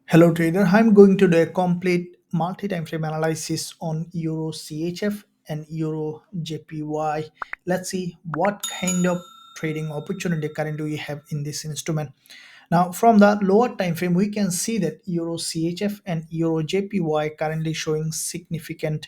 Hello trader, I'm going to do a complete multi-time frame analysis on Euro CHF and Euro JPY. Let's see what kind of trading opportunity currently we have in this instrument. Now from the lower time frame we can see that Euro CHF and Euro JPY currently showing significant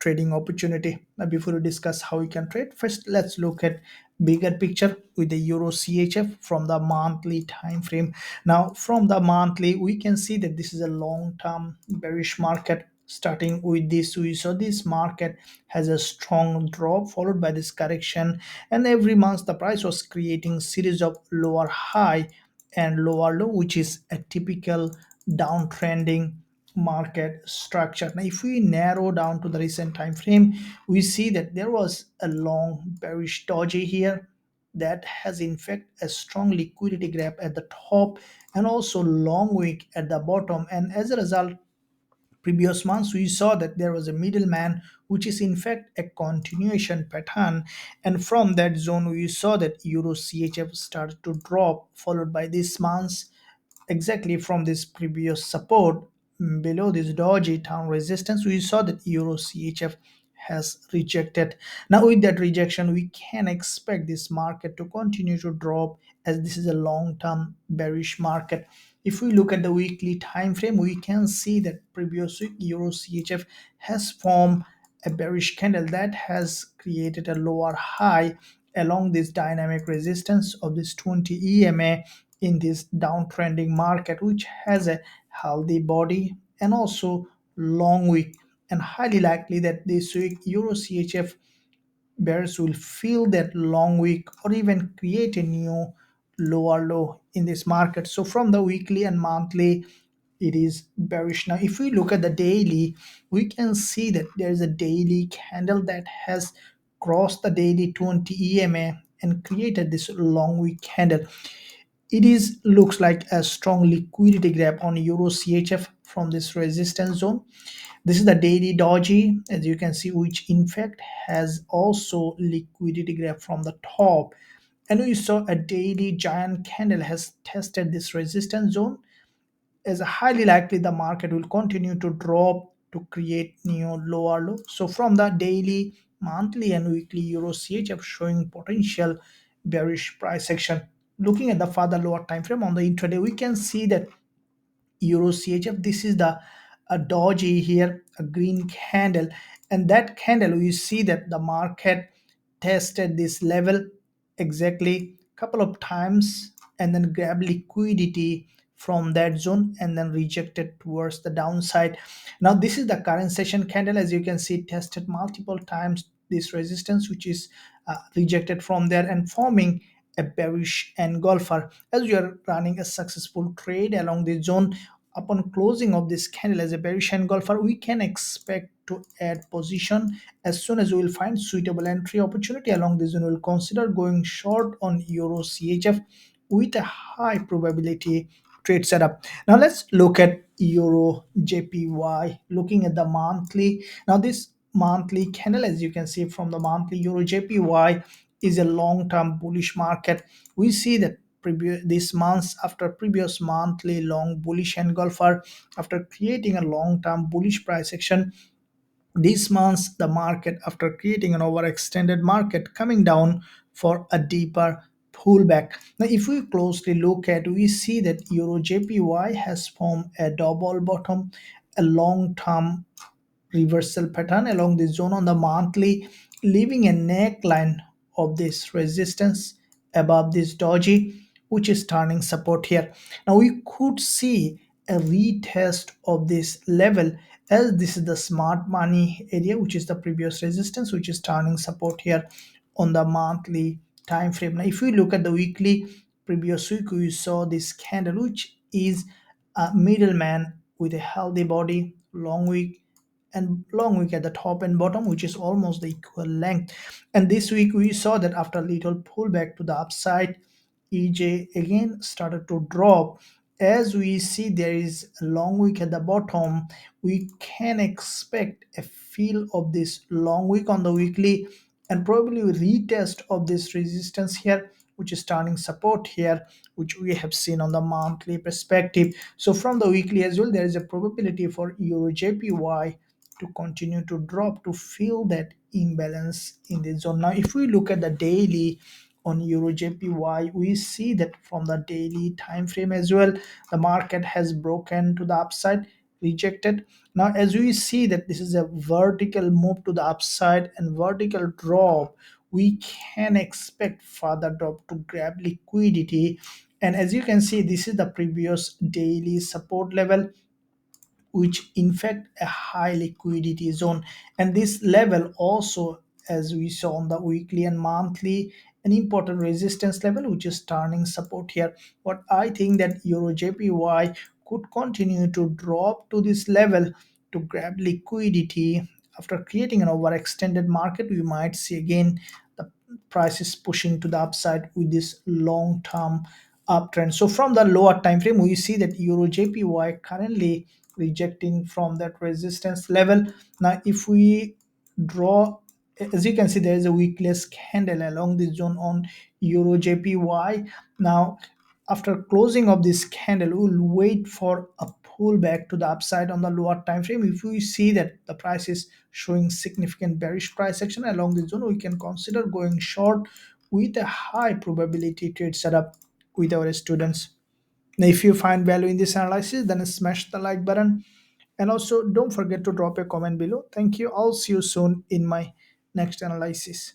trading opportunity. Now, before we discuss how we can trade, first let's look at bigger picture with the Euro CHF from the monthly time frame. Now, from the monthly, we can see that this is a long-term bearish market. Starting with this, we saw this market has a strong drop followed by this correction, and every month the price was creating series of lower high and lower low, which is a typical downtrending market structure. Now if we narrow down to the recent time frame, we see that there was a long bearish doji here that has in fact a strong liquidity grab at the top and also long wick at the bottom, and as a result previous months we saw that there was a middleman, which is in fact a continuation pattern, and from that zone we saw that Euro CHF started to drop followed by this month's exactly from this previous support below this dodgy town resistance. We saw that Euro CHF has rejected. Now with that rejection we can expect this market to continue to drop, as this is a long term bearish market. If we look at the weekly time frame, we can see that previous week Euro CHF has formed a bearish candle that has created a lower high along this dynamic resistance of this 20 EMA in this downtrending market, which has a healthy body and also long wick, and highly likely that this week Euro CHF bears will fill that long wick or even create a new lower low in this market. So from the weekly and monthly it is bearish. Now if we look at the daily, we can see that there is a daily candle that has crossed the daily 20 EMA and created this long wick candle. It is looks like a strong liquidity grab on Euro CHF from this resistance zone. This is the daily doji, as you can see, which in fact has also liquidity grab from the top. And we saw a daily giant candle has tested this resistance zone, as highly likely the market will continue to drop to create new lower low. So from the daily, monthly and weekly Euro CHF showing potential bearish price action. Looking at the further lower time frame on the intraday, we can see that Euro CHF, this is the a doji here, a green candle, and that candle we see that the market tested this level exactly couple of times and then grab liquidity from that zone and then rejected towards the downside. Now this is the current session candle, as you can see tested multiple times this resistance, which is rejected from there and forming a bearish engulfer. As you are running a successful trade along this zone, upon closing of this candle as a bearish engulfer, we can expect to add position. As soon as we will find suitable entry opportunity along this zone, we will consider going short on Euro CHF with a high probability trade setup. Now let's look at Euro JPY. Looking at the monthly, now this monthly candle, as you can see from the monthly, Euro JPY is a long-term bullish market. We see that this month after previous monthly long bullish engulfer, after creating a long-term bullish price action, this month the market after creating an overextended market coming down for a deeper pullback. Now if we closely look at, we see that Euro JPY has formed a double bottom, a long-term reversal pattern along this zone on the monthly, leaving a neckline of this resistance above this doji, which is turning support here. Now we could see a retest of this level, as this is the smart money area, which is the previous resistance, which is turning support here on the monthly time frame. Now if we look at the weekly, previous week we saw this candle, which is a middleman with a healthy body, long wick and long wick at the top and bottom, which is almost the equal length. And this week we saw that after a little pullback to the upside, EJ again started to drop. As we see there is a long wick at the bottom, we can expect a fill of this long wick on the weekly and probably retest of this resistance here which is turning support here, which we have seen on the monthly perspective. So from the weekly as well, there is a probability for euro jpy to continue to drop to fill that imbalance in the zone. Now if we look at the daily on euro jpy, we see that from the daily time frame as well, the market has broken to the upside, rejected. Now as we see that this is a vertical move to the upside and vertical drop, we can expect further drop to grab liquidity. And as you can see, this is the previous daily support level, which in fact a high liquidity zone. And this level also, as we saw on the weekly and monthly, an important resistance level, which is turning support here. What I think that euro jpy could continue to drop to this level to grab liquidity. After creating an overextended market, we might see again the price is pushing to the upside with this long term uptrend. So from the lower time frame, we see that euro jpy currently rejecting from that resistance level. Now if we draw, as you can see, there is a weakness candle along this zone on euro jpy. Now after closing of this candle, we'll wait for a pullback to the upside on the lower time frame. If we see that the price is showing significant bearish price action along this zone, we can consider going short with a high probability trade setup with our students. Now, if you find value in this analysis, then smash the like button. And also, don't forget to drop a comment below. Thank you. I'll see you soon in my next analysis.